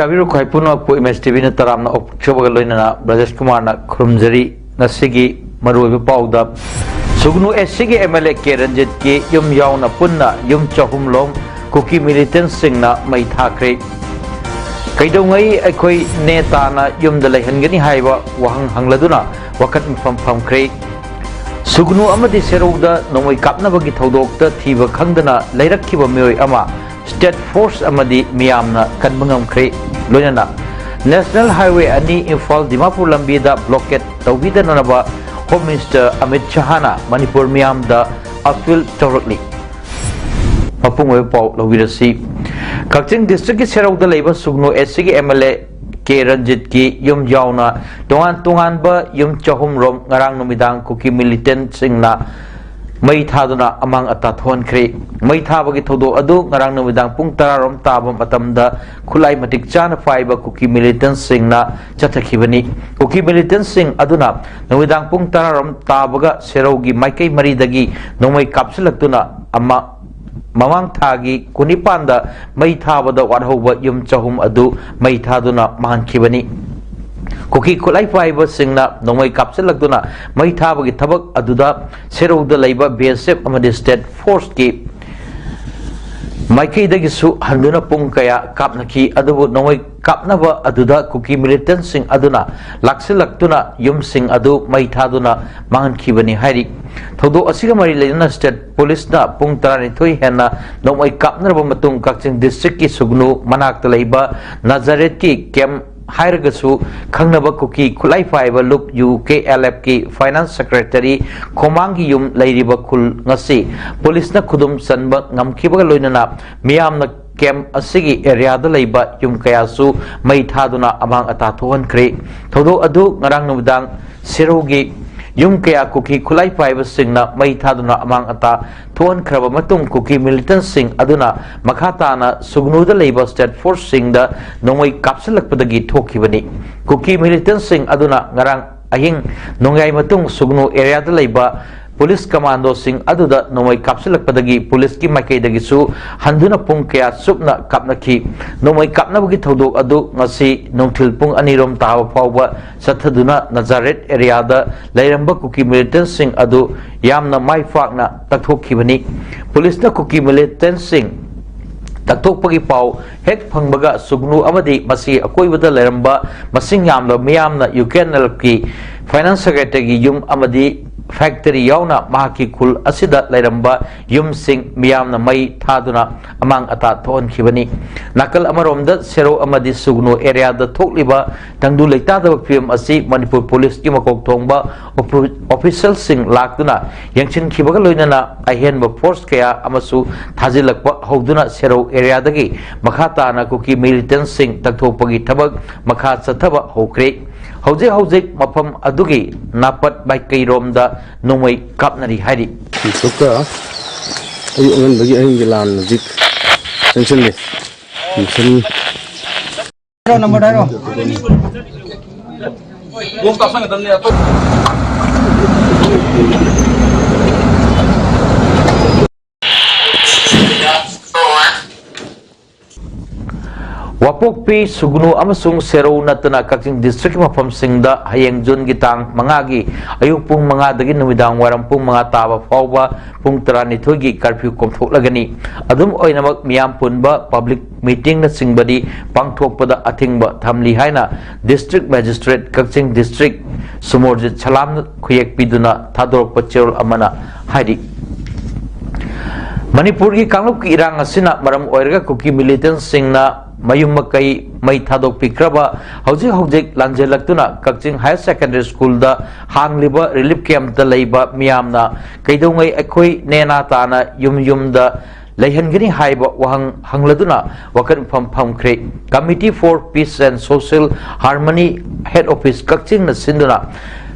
Tabiru Kaipuna po imestivina taram na opchobagaloina Brajesh Kumar na Krumjari Nasigi Maru PAODAM Sugnu SG MLA Keranjit ki yum yauna punna yum chahum long kuki militant sing na mai thakre Kaidongai akoi neta na yum dalai hangani haiba wahang hangladuna wakat fam kre Sugnu amadi seruda nomoi kapna bagi thodokta thiba khangdana lairakkiba mioi ama State Force amadi miyamna kanbangam kre loyana National Highway ani Imphal Dimapur lambida blockade tawbida nanaba Home Minister Amit Shahana Manipur miyam da appeal tawrakli mapungwe pau lawirasi Kakching district ki serauda leiba sugno SC ki MLA K Ranjit ki yum yauna tungan ba yum chahum rom ngarang numidang kuki militant singna May thaduna amang atathon kre may thabagi thodo adu ngarang numidang pung tararom tabam atamda khulai matik chana faiba kuki militant singna chathakibani kuki militant sing aduna numidang pung tararom tabaga serogi maikai maridagi nomai kapsulaktuna amma mamang thagi kunipanda may thabada warhoba yum chahum adu may thaduna mahankibani Kuki kulai faiba singna nomai kapsalakduna mai thabagi thabak aduda serauda leiba BSF amadi State Force ki maikei dagi su handuna pung kaya kapnaki adubu nomai kapnaba aduda kuki militant sing aduna laksilakduna yum sing adu mai thaduna mangankibani hairi thodo asiga mari leina State Police na pung tarani thoi hena nomai kapnaba matung Kakching district ki sugnu manakta leiba Nazareth ki kem Hairagasu Kangnaba Kuki Kulai Faiba Loop UKLF ki Finance Secretary Komangi Yum Lairiba Kul Ngasi Police na Kudum Sanba Ngamkiba Loinana Miyam na Kem Asigi area da Laiba Yum Kayasu May Thaduna Amang Atatuan Kre Todo Adu Ngarang Nubdang Sirogi Yum kaya kuki kulai faiba sing na may thaduna amang ata tuan kraba matung kuki militant sing aduna makata na sugnuda leiba State Force sing da nongay kapsalakpadagi thokibani kuki militant sing aduna ngarang ahing nongay matung sugnu area da leiba Police Commando sing aduda nomai kapsalakpadagi police ki maikaidagi su handuna pung kaya supna kapnaki nomai kapnabagi thodok adu ngasi nongthil pung anirom tawa fawba sathaduna Nazareth area da lairamba kuki militant sing adu yamna mai fakna takthokibani police na kuki militant sing takthokpagi pau hek phangbaga sugnu amadi masi akoibada lairamba masing yamla miyamna UKNL ki Finance Secretary yum amadi factory yauna mahaki kul asida lairamba yum sing miyamna mai thaduna amang ata thon khibani nakal amaromda sero amadi sugno area da thokliba tangdu leita da film asi Manipur Police ki makok thongba official sing lakduna yangchin khibaga loinana ahenba force kaya amasu thajilakpa hoduna sero area dagi makhata na kuki militant sing takthopagi thabak makha chathaba hokre Hojik mapam adugi napat by Kairomda Nomai Kapnari Hari. Suka ayun bagi ang gilan zik tension ni tension nomor daro buong kapan ngadang niya Wapokpi sugnu amasung sero natana Kakching district mapam singda hayeng June gitang mangagi ayupung mga dagin numidang warampung mga taba fawba pung tarani thogi curfew komthok lagani adum oinamak miyam punba public meeting na singbadi pangthokpada athingba thamli haina district magistrate Kakching district sumorjit chalam khuyek piduna thadorok pachol amana haidi Manipur ki kanglup ki irang asina maram oirga kuki militant singna mayung makai mai thadok pikraba hojik lanjelaktuna Kakching Higher Secondary School da hangliba relief camp da leiba miyamna kaidongai akoi nena tana yum da Leihangani Haiba Wang Hangladuna Wakan Pam Kre Committee for Peace and Social Harmony Head Office Kakching na Sinduna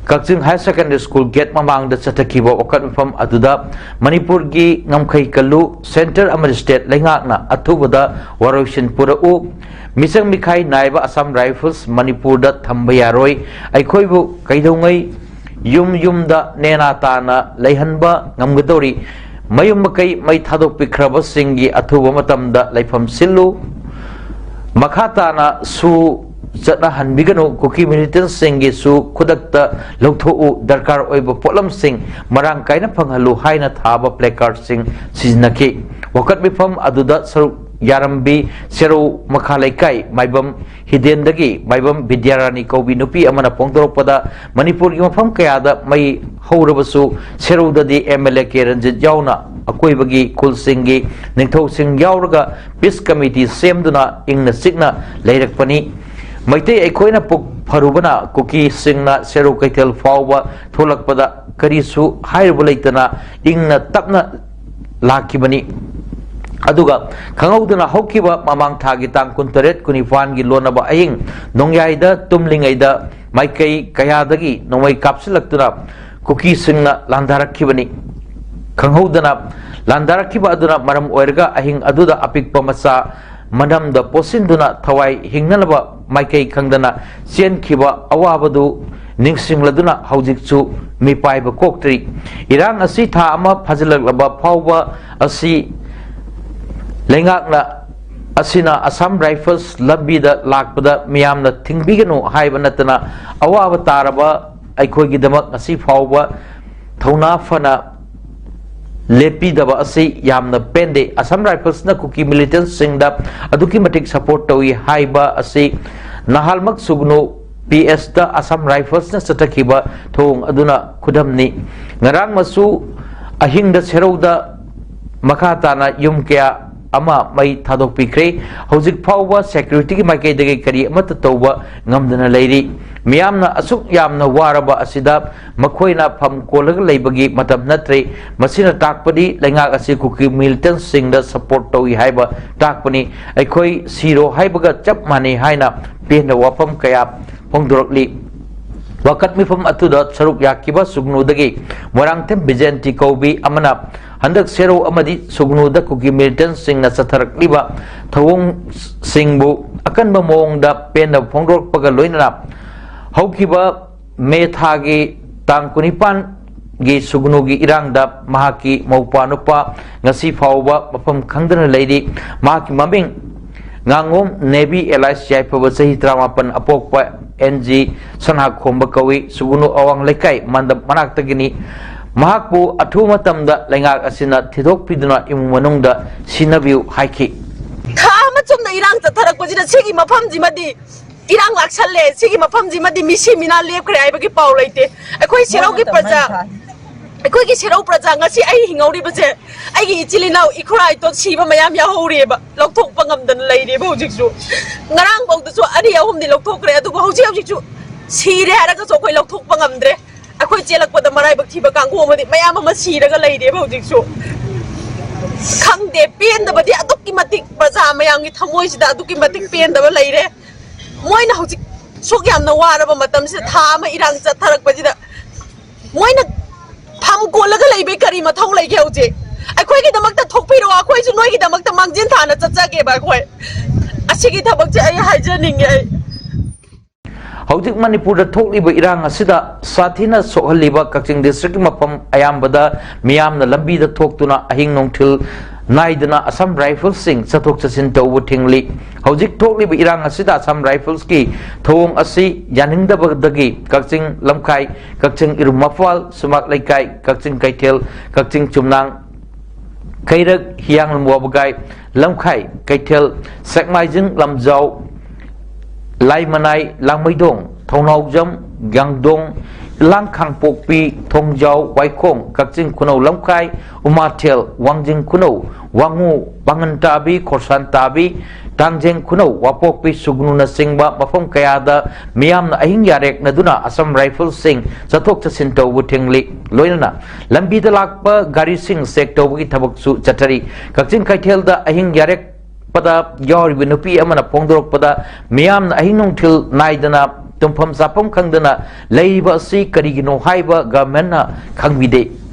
Kakching High Secondary School Gate Mamang da Chatakiba Wakan Pam Aduda Manipur gi Ngamkai Kalu Center Amari State Lengakna Atubada Waroshin Pura U Misang Mikai Naiba Assam Rifles Manipur da Tambayaroi Aikoibu Kaidongai Yum da Nena Tana Leihanba Ngamgadori Mayum Makai Mai Thadok Pikraba Singi Atuba Matamda Laifam Silu Makatana Su Jatna Hanbigano Kuki Militant Singi Su Kudakta Lokto Darkar Oiba Polam Sing Marang Kaina Panghalu Haina Thaba Placard Sing Siznaki Wakat Bifam Aduda Saru Yarambi Seru Makalaikai Maibam Hidendagi Maibam Vidyarani Kobi Nupi Amana Pongdoropada Manipur Yumafam Kayada Mai Horabasu Seru Dadi MLA Keranjit Yauna Akoibagi Kul Singi Ningtho Sing Yauraga Peace Committee Semduna Ingna Signa Leirak Pani Maite Ekoina Puk Parubana Kuki Singna Seru Kaitel Fawa Tholakpada Karisu Hairabulaitana Ingna Tapna Lakibani Aduga Kangauduna Hokiba Mamang Tagi Tang Kuntaret Kunifan Gilonaba Aing Nongyaida Tumlingaida Maikai Kayadagi Nongway Kapsilaktura Kuki Singna Landarakibani Kangaudana Landarakiba Aduna Maram Oerga Ahing Aduda Apik Pamasa Madam the Posinduna Tawai Hinganaba Maikai Kangdana Sien Kiba Awabadu Ningsing Laduna Haujiksu Mipai Koktri Irang Asi Tama Pazilaba Pawa Asi Lengakna Asina Assam Rifles Labida Lakpada Miamna Tingbigano Haibanatana Awabataraba Aikoi Damak Asi Fawa Tona Fana Lepi Daba Asi Yamna Pende Assam Rifles na Kuki Militant Singda Aduki Matik Support Tawi Haiba Asi Nahalmak Sugno PS da Assam Rifles na Satakiba Thong Aduna Kudamni Ngarang Masu Ahing da Serauda Makatana Yumkea Ama Mai Thadok Pikre Hojik Pawa Security Makai Dagi Kari Amata Toba Ngamdana Lady Miamna Asuk Yamna Waraba Asida Makoina Pam Kolag Labagi Matab Natre Masina Takpadi Lenga Asi Kuki Militant Singda Support Towi Haiba Takpani Aikoi Siro Haibaga Chap Mani Haina Pina Wapam Kaya Pongdorokli Wakat Mifam Atuda Saruk Yakiba Sugnu Dagi Morangtem Bijenti Kobi Amana Handak Sero Amadi Sugnu da Kuki Militant Sing na Satarak Liba Tawong Singbu Akan Mamong da Pena Pongdorok Pagaloina Haukiba Methagi Tang Kunipan Gi Sugnu Gi Irang da Mahaki Maupanupa Ngasi Fauba Mapam Kangdana Lady Mahaki Mabing Ngangom Navy Allies Jaipa Sahi Tramapan Apokpa NG Sanha Khomba Kawi Sugnu Awang Lekai Mandam Manaktagini Mahakbu Atuma Tamda Lengak Asina Tidok Piduna Imunungda Sinabiu Haiki Kamachum Irang Tarakojina Sigi Mapamji Madi Irang Laksale Sigi Mapamji Madi Mishi Mina Lepre Ibaki Paulite a quite Siroki Praja a quick Siro Prajanga Si I Hingori Baze I Chili now Ikrai to Shiva Mayam Yahoriba Loktok Pangam than Lady Bojisu Narang Bogu Adia Hum the Lokokre to Bojisu See there as a so called Loktok Pangamdre I quite jealous for the Maraiba Tiba Kango with Mayama see the lady Bojisu Kang de Pien the Badi Adukimatic Bazamayang Tamois that Adukimatic Pien the lady Moina Sokiam no water Matam Tama Irang Tarak Bajida Moina Pam Golaga Bakery Matong like Yoji. I quite get the Makta Topiro, I quite know the Makta Manjintana Tatsaki by quite. I see it about hijacking. Hojik Manipur da Thokli ba Irang Asida Sathina Sohaliba Kakching District Mapam Ayambada Miam na Lambi da Thoktuna Ahing Nongtil Naidana Assam Rifles Sing Satok Sasin Tawbu Tingli Hojik Thokli ba Irang Asida Assam Rifles ki Thong Asi Yaningda Bagdagi Kakching Lamkai Kakching Irumafal Sumak Laikai Kakching Kaitel Kakching Chumnang Kairak Hiang Muabagai Lamkai Kaitel Sakmaijing Lamzau Lai Manai Lang Maidong Thonau Jam Gangdong Lang Khang Pokpi Thongjau Waikong Kakching Kuno Lamkai Umatel Wangjing Kuno Wangu Bangan Tabi Korsan Tabi Tangjeng Kuno Wapokpi Sugnuna Singba Mafam Kayada Miyam na Ahing Yarek Naduna Assam Rifle Sing Satok Tasinto Wutingli Loinana Lambi the Lakpa Gari Sing Sector Wiki Tabaksu Chatari Kaksin Kaitelda Ahing Yarek Pada Yor Winupi Amana Pongdorok Pada Miyam na Ahing Nung Til Naidana Tumpam Sapam Kangdana Leiba Si Karigino Haiba Gamena Kangvide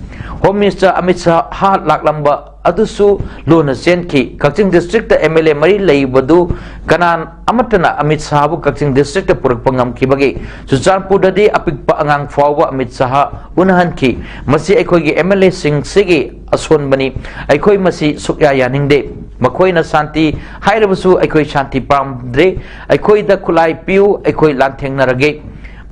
Home Minister Amit Shah Laklamba Adusu Luna Senki Kakching District MLA Mari Laibadu Kanan Amatana Amit Sahabu Kakching District Purak Pangam Kibagi Susan Pudadi Apik Pangang Fawa Amit Saha Unahan Ki Masi Ekogi MLA Sing Sigi Aswan Bani Ekoi Masi Sukya Yaningde Makoi na Santi Hairabasu Ekoi Shanti Pamdre Ekoi da Kulai Piu Ekoi Lanteng Narage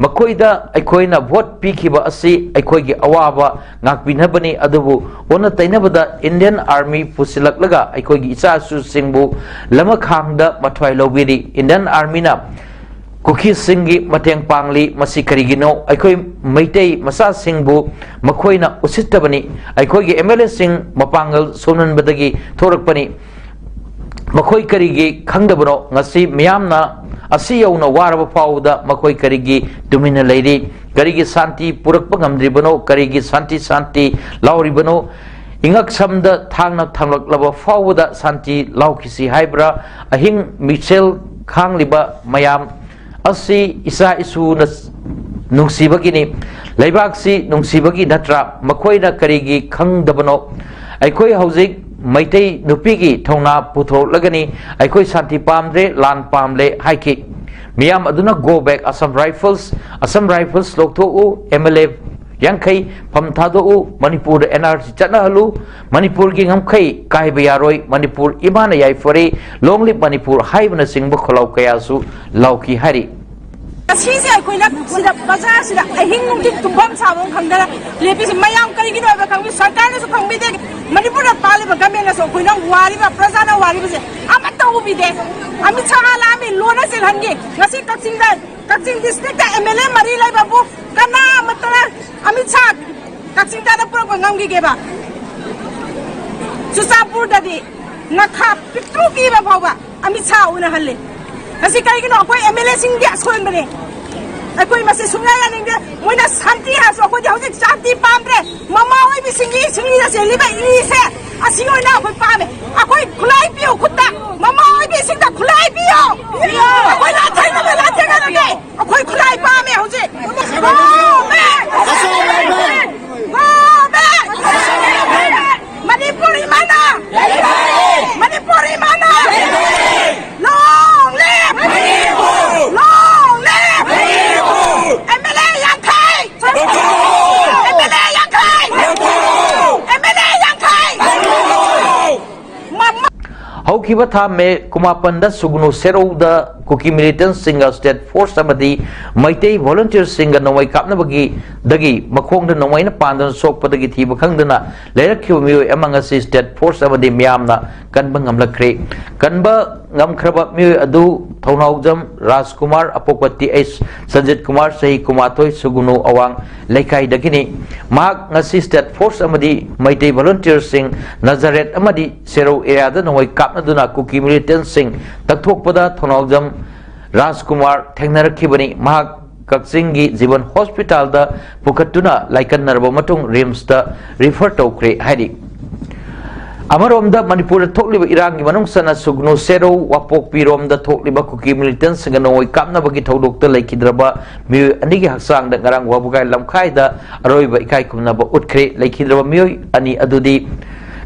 Makoida Ekoina vote Pikiba Asi Ekoigi Awaba Nakbinabani Adubu Ona Tainabada Indian Army Pusilak Laga Ekoigi Isasu Singbu Lama Kangda Matwai Lobiri Indian Army na Kuki Singi Mateng Pangli Masikarigino Ekoi Maitei Masa Singbu Makoina Usitabani Ekoigi MLA Sing Mapangal Sonan Badagi Torakpani Makoi Karigi Kangdabano Ngasi Miyamna Asi yauna waraba pauda makoi karigi dumina leiri karigi santi purak pangamdribano karigi santi lauribano ingak samda thangnak laba fauda santi laukisi haibra ahing Michel khangliba mayam asi isa isu na nungsibagini laibaksi nungsibagi natra makoina karigi khangdabano aikoi hauzik Maitei Nupigi Tona Putho Lagani Aikoi Santi Pamdre Lan Pamle Haiki Miyam Aduna go back Assam Rifles Lokto U MLA Yankai Pamtado U Manipur NRC Chana Halu Manipur Gingam Kai Kai Bayaroi Manipur Imana Yai Fore Long Lip Manipur Haibana Singbu Kolau Kayasu Lauki Hari Sisi aikoina sida bazaar sida ahing nungti tumpam sabong khamdara lepi si mayam kari gino ba khambi sarkar ne so khambi de manipur na pale ba gamen na so koina wari ba praja na wari ba se amata ubi de ami chahala ami lona se hangi ngasi kakching district da MLA mari lai babu kana matara ami chak kakching da pura ko ngamgi ge ba susapur da di nakha pitru ki ba bawa ami cha una halle Nasi kari gino ako MLA singgi askoin bane. Ako masi sungaya ningde moina santi haso ako jauh santi pamre. Mama oi bi singgi na seli ba ini se asingo na ako pame. Ako kulai piu kutta. Mama oi bi singda kulai piu. Ako na thenga nage. Ako kulai pame hoje. Manipuri mana? Manipuri mana? Long live! Long live! MLA Yankai! MLA Yankai! MLA Yankai! Haukiba Thame Kumapanda Sugnu Sero the Cookie Militant Singer State Force Samadi Maitei Volunteer Singer Nomai Kapnabagi Dagi Makong the Nomaina Pandan Sok Padagi Tiba Kangdana Lera Kimu among us State Force Samadi Miamna Kanbangam Lakre Kanba Ngam Kraba Mu Adu Tonaujam Ras Kumar Apopati S Sanjit Kumar Sahi Kumatoi Sugunu Awang Lekai Dagini Mark Nasi State Force Amadi Maitei Volunteer Sing Nazareth Amadi Sero Area the Nomai Kapnaduna Cookie Militant Sing Tatok Pada Tonaujam Rajkumar Thengnarakibani Mahak Kaksingi Jiban Hospital da Pukatuna Laikan Narbo Matung Rims da refer to Kre Hari Amarom da Manipur Tokliba Irangi Manung Sana Sugno Sero Wapok Pirom da Tokliba Cookie Militants Sanganoi Kapna Bagi Todok the Laikidraba Mu Anigi Haksang da Garang Wabukai Lamkai da Aroiba Ikai Kumnaba Utkre Laikidraba Mu Ani Adudi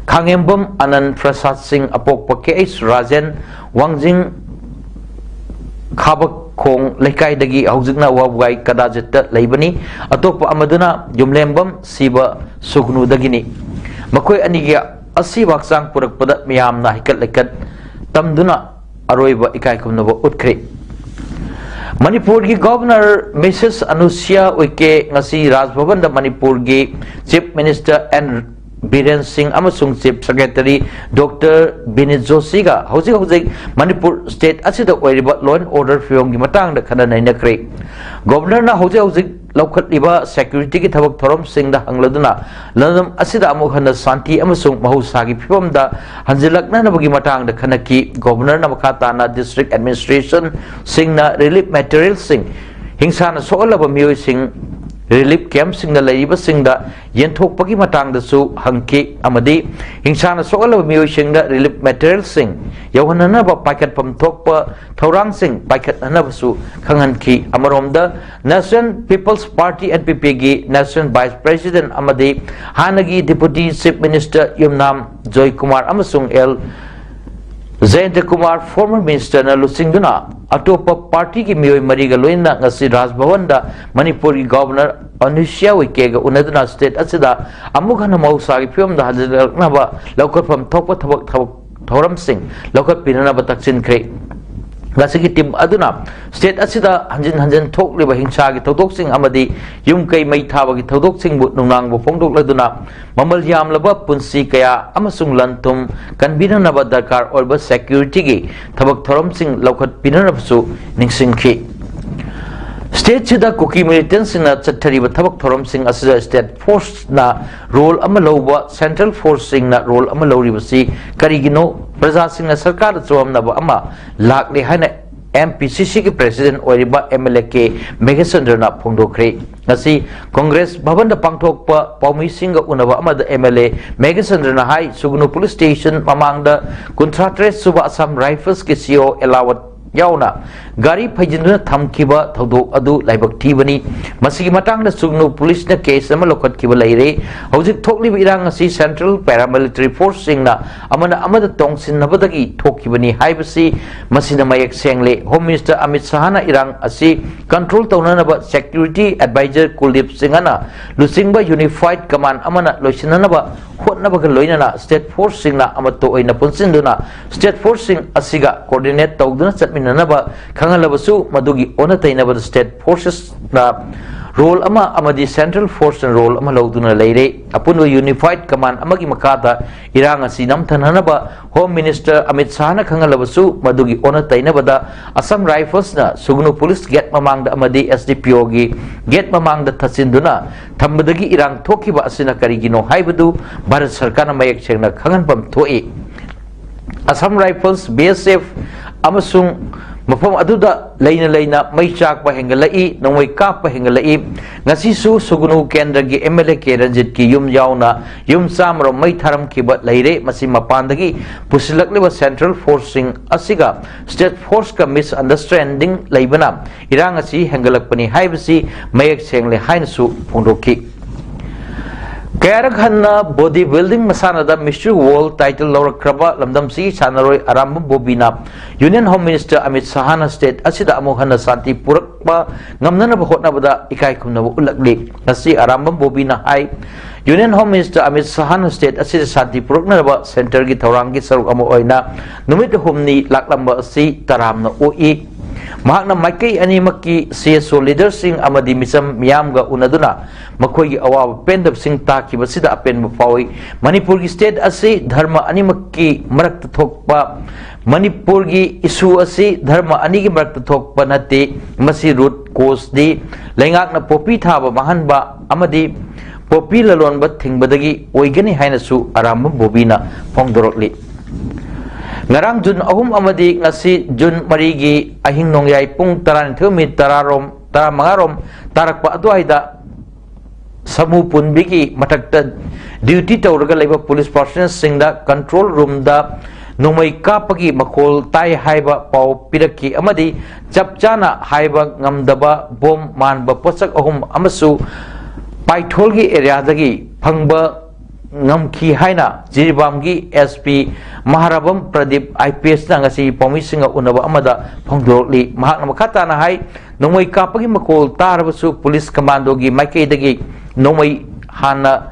Kangembam Anan Prasad Singh Apok Pakes Rajan Wangjing Kabak Kong Lekai Dagi Hauzigna Wabugai Kadajeta Laibani Atopa Amaduna Jumlembam Siba Sugnu Dagini Makoi Anigia Asi Waksang Purak Padat Miyam na Hikat Lekat Tamduna Aroiba Ikai Kumnaba Utkre Manipur ki Governor Mrs. Anusia Uike Ngasi Raj Bhavan da Manipur ki Chief Minister and Biren Singh amasung Chief Secretary Dr. Binit Joshi ga hojik Manipur State asida oiriba law and order fiom gi matang da khana naina kre Governor na hojik laukat liba security ki thabak thorom sing da hangladuna lanam asida amuk hana santi amasung mahusa gi phom da hanjilakna na bagi matang da khana ki Governor na makata na district administration sing na relief material sing hingsa na soalaba mioi sing relief camp sing na laiba sing da yenthok pagi matang da su hangki amadi hingsa na soalaba mioi sing da relief material sing yauhana na ba paket pam thok pa thorang sing paket na ba su khangan ki amarom da National People's Party NPP gi National Vice President amadi hanagi Deputy Chief Minister Yumnam Joy Kumar amasung L Jayanta Kumar former minister na lusingduna atopa party ki mioi mariga loina ngasi Raj Bhavan da Manipur ki governor Anushya Wike ga unaduna state asida amughana mausa ki film da hajalna ba lokal from thokpa thabak thoram sing lokal pinana ba taksin kre Gasiki tim aduna state asida hanjin thok liba hingsa gi thodok sing amadi yum kai mai thaba gi thodok sing bu nungnang bu phongdok laduna mamal yam laba punsi kaya amasung lantum kan binana ba darkar orba security gi thabak thorom sing lokhat pinana su ningsing khi state sida kuki militant sing na chathari ba thabak thorom sing asida state force na role amaloba central force sing na role amalori ba si karigino Praja Singh na sarkar chom na ba ama lakli haina MPCC ki president oiriba MLA ke Megasandra na phongdokre ngasi Congress Bhavan da pangthok pa Paumi Singh ga unaba ama da MLA Megasandra na hai Sugnu police station mamang da Kuntratre Suba Assam Rifles ke CEO Elawat yauna gari phajinduna thamkiba thodok adu laibak thibani masigi matang da Sugnu police na case ama lokhat kiba laire hojik thokli irang asi central paramilitary force sing na amada tongsin nabadagi thokibani haibasi masina mayak sengle home minister Amit Shah na irang asi control taunana ba security advisor Kuldeep Singh na lusingba unified command amana loisinana ba hotnaba ga loinana state force sing na amato oina punsinduna state force sing asiga coordinate tawduna chatmin nanaba khangalabasu madugi onatainaba state forces na role ama amadi central force and role ama lawduna leire apunwa unified command amagi makata irang asi namthananaba home minister Amit Shah na khangalabasu madugi onatainaba da Assam Rifles na Sugnu police gate mamang da amadi SDPO gi gate mamang da thasinduna thambadagi irang thokiba asina karigino haibadu Bharat Sarkar na mayak chengna khanganpam thoi Assam Rifles BSF amasung mafam aduda leina mai chak pa hengalai nongwai kap pa hengalai ngasi su Sugnu kendra gi MLA ke Ranjit ki yum yauna yum samro mai tharam ki ba leire masi mapandagi pusilakle ba central forcing asiga state force ka misunderstanding leibana irang asi hengalakpani haibasi mayak sengle hainsu phongdoki Kayarak hanna bodybuilding masana da Mr. World title Laura Kraba lamdam si sanaroi arambam bobina Union Home Minister Amit Shah na state asida amu hanna santi purakpa ngamnana ba hotna bada ikai kumna ba ulakli nasi arambam bobina hai Union Home Minister Amit Shah na state asida santi purakna ba center gi thawrang gi saruk amu oina numit humni laklamba si taramna oi mahakna maikai animaki CSO leadersing amadi misam miyamga unaduna makhoi awab pendap sing taki basida apen mapawi Manipur gi state asi dharma animaki marak thokpa Manipur gi issue asi dharma ani gi marak thokpa nate masi root cause di lengak na popi thaba mahanba amadi popi lalon ba thingbadagi oigani haina su aramba bobina phongdorokli Ngarang Jun ahum amadi ngasi Jun marigi ahing nongyay pung taran thumit tararom taramangarom tarakpa atuaida samu punbigi matakta duty tawraga laiba police personnel singda control room da nongmai kapagi makol tai haiba pau piraki amadi chapchana haiba ngamdaba bom manba posak ahum amasu paitholgi area dagi phangba ngamki haina jiribamgi SP Maharabam Pradeep IPS na ngasi pomisinga unaba amada phongdorli mahakna makata na hai nongmai kapagi makol tarabasu police commando gi maikai dagi nongmai hana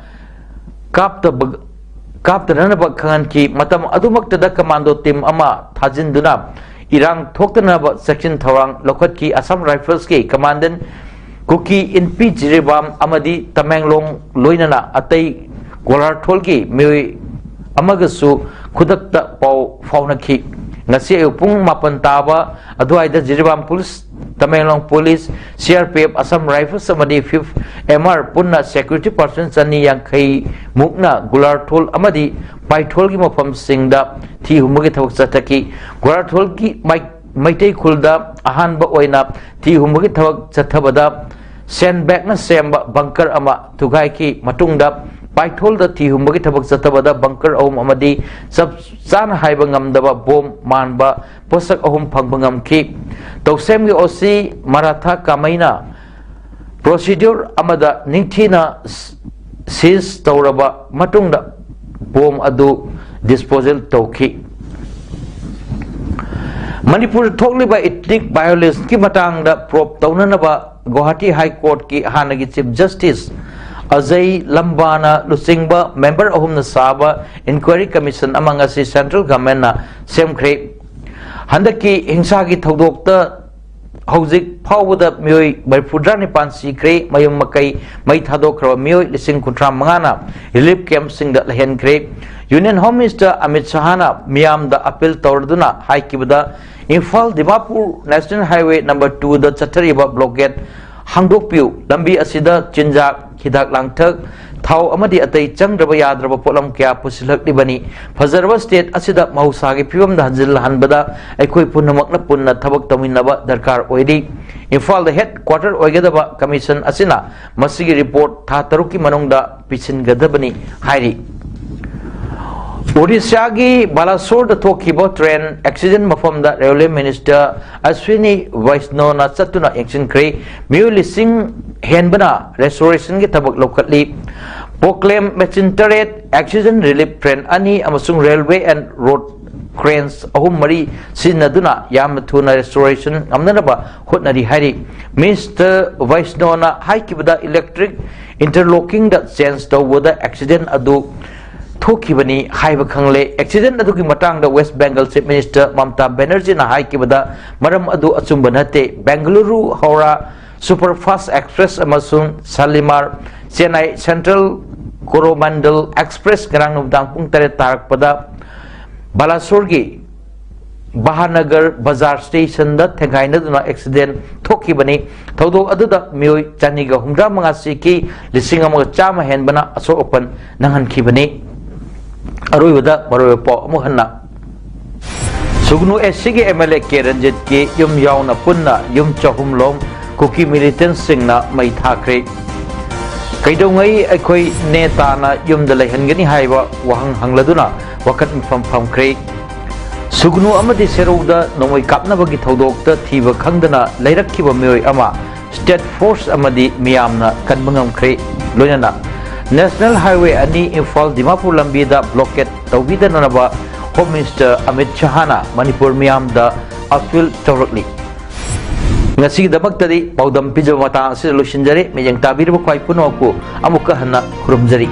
kapta nana ba khangan ki matam adumakta da commando team ama thajinduna irang thoktana ba section thawang lokhat ki Assam Rifles ki commandant Kuki in P Jiribam amadi Tamenglong loinana atai गोलारथोल की मियोई अमगसु खुदकता पाव फाउनखी ngasi upung mapan taba adwaida Jiribam police Tamenglong police CRPF Assam Rifles amadi 5th MR punna security persons ani yang khai mukna Gularthol amadi Paithol gi mafam singda thi humagi thawak chataki Gularthol gi maitei khulda ahan ba oina thi humagi thawak chathabada sandbag na semba bunker ama tugai ki matungda Paithol da thi humagi thabak chatabada bunker ahum amadi sab chan haiba ngamdaba bom manba posak ahum phangba ngamki tawsem gi osi maratha kamaina procedure amada ningthina seize tawraba matungda bom adu disposal tawki Manipur thokliba ethnic violence ki matangda probe tawnanaba Guwahati High Court ki hanagi Chief Justice Ajay Lambana Lusingba member ahum na saba inquiry commission among us central government na semkhre handaki hingsa gi thodokta hojik phawda mioi barfudra ni pansi kre mayum makai mai thadokra mioi lising kutra mangana relief camp sing da lehen kre Union Home Minister Amit Shahana miyam da appeal tawrduna hai kibda Imphal Dimapur National Highway number 2 da chathariba blockade hangdokpiu lambi asida chinjak hidak langthak thau amadi atai changraba yadraba polam kya pusilak dibani fazarwa state asida mahausa gi phibam da hanjil hanbada aikoi punamak na punna thabak taminaba darkar oidi Imphal the headquarter oigedaba commission asina masigi report tha taruki manungda pisin gadabani hairi Odisha gi Balasore da thokiba train accident mafam da railway minister Ashwini Vaishnaw na chatuna action kre miu lising henbana restoration gi tabak lokatli proclaim Machintaret accident relief train ani amasung railway and road cranes ahum mari sinaduna yam thuna restoration amnanaba hotnari hari Mr Vaishnaw na haikibada electric interlocking da change to wada accident adu Thokibani haiba khangle accident adu ki matang da West Bengal Chief Minister Mamta Banerjee na haikibada maram adu achumba nate Bengaluru Howrah Superfast Express amasung Salimar Chennai Central Coromandel Express garang nubdang pung tare tarak pada Balasore gi Bahanagar Bazar Station da thengaina duna accident thokibani thodok adu da mioi chaniga humra mangasi ki lising amaga chama henbana aso open nangan khibani Aruibada Maroy Po Muhanna Sugnu Esigi MLA Keranjit ki yum yauna punna yum chahum lom kuki militant singna mai thakre kaidongai aikoi neta na yum da leihangani haiba wahang hangladuna wakat mfam kre Sugnu amadi serouda nomoi kapna bagi thodokta thiba khangdana leirakkiba mioi ama state force amadi miyamna kanbangam kre loinana National Highway ani Imphal Dimapur lambi da blockade tawbida nanaba Home Minister Amit Shahana Manipur miyam da appeal tawrakli ngasi dabaktadi paudam pijama matang sila lusinjari mejang tabir ba kwai puno ko amuka hana khurumjari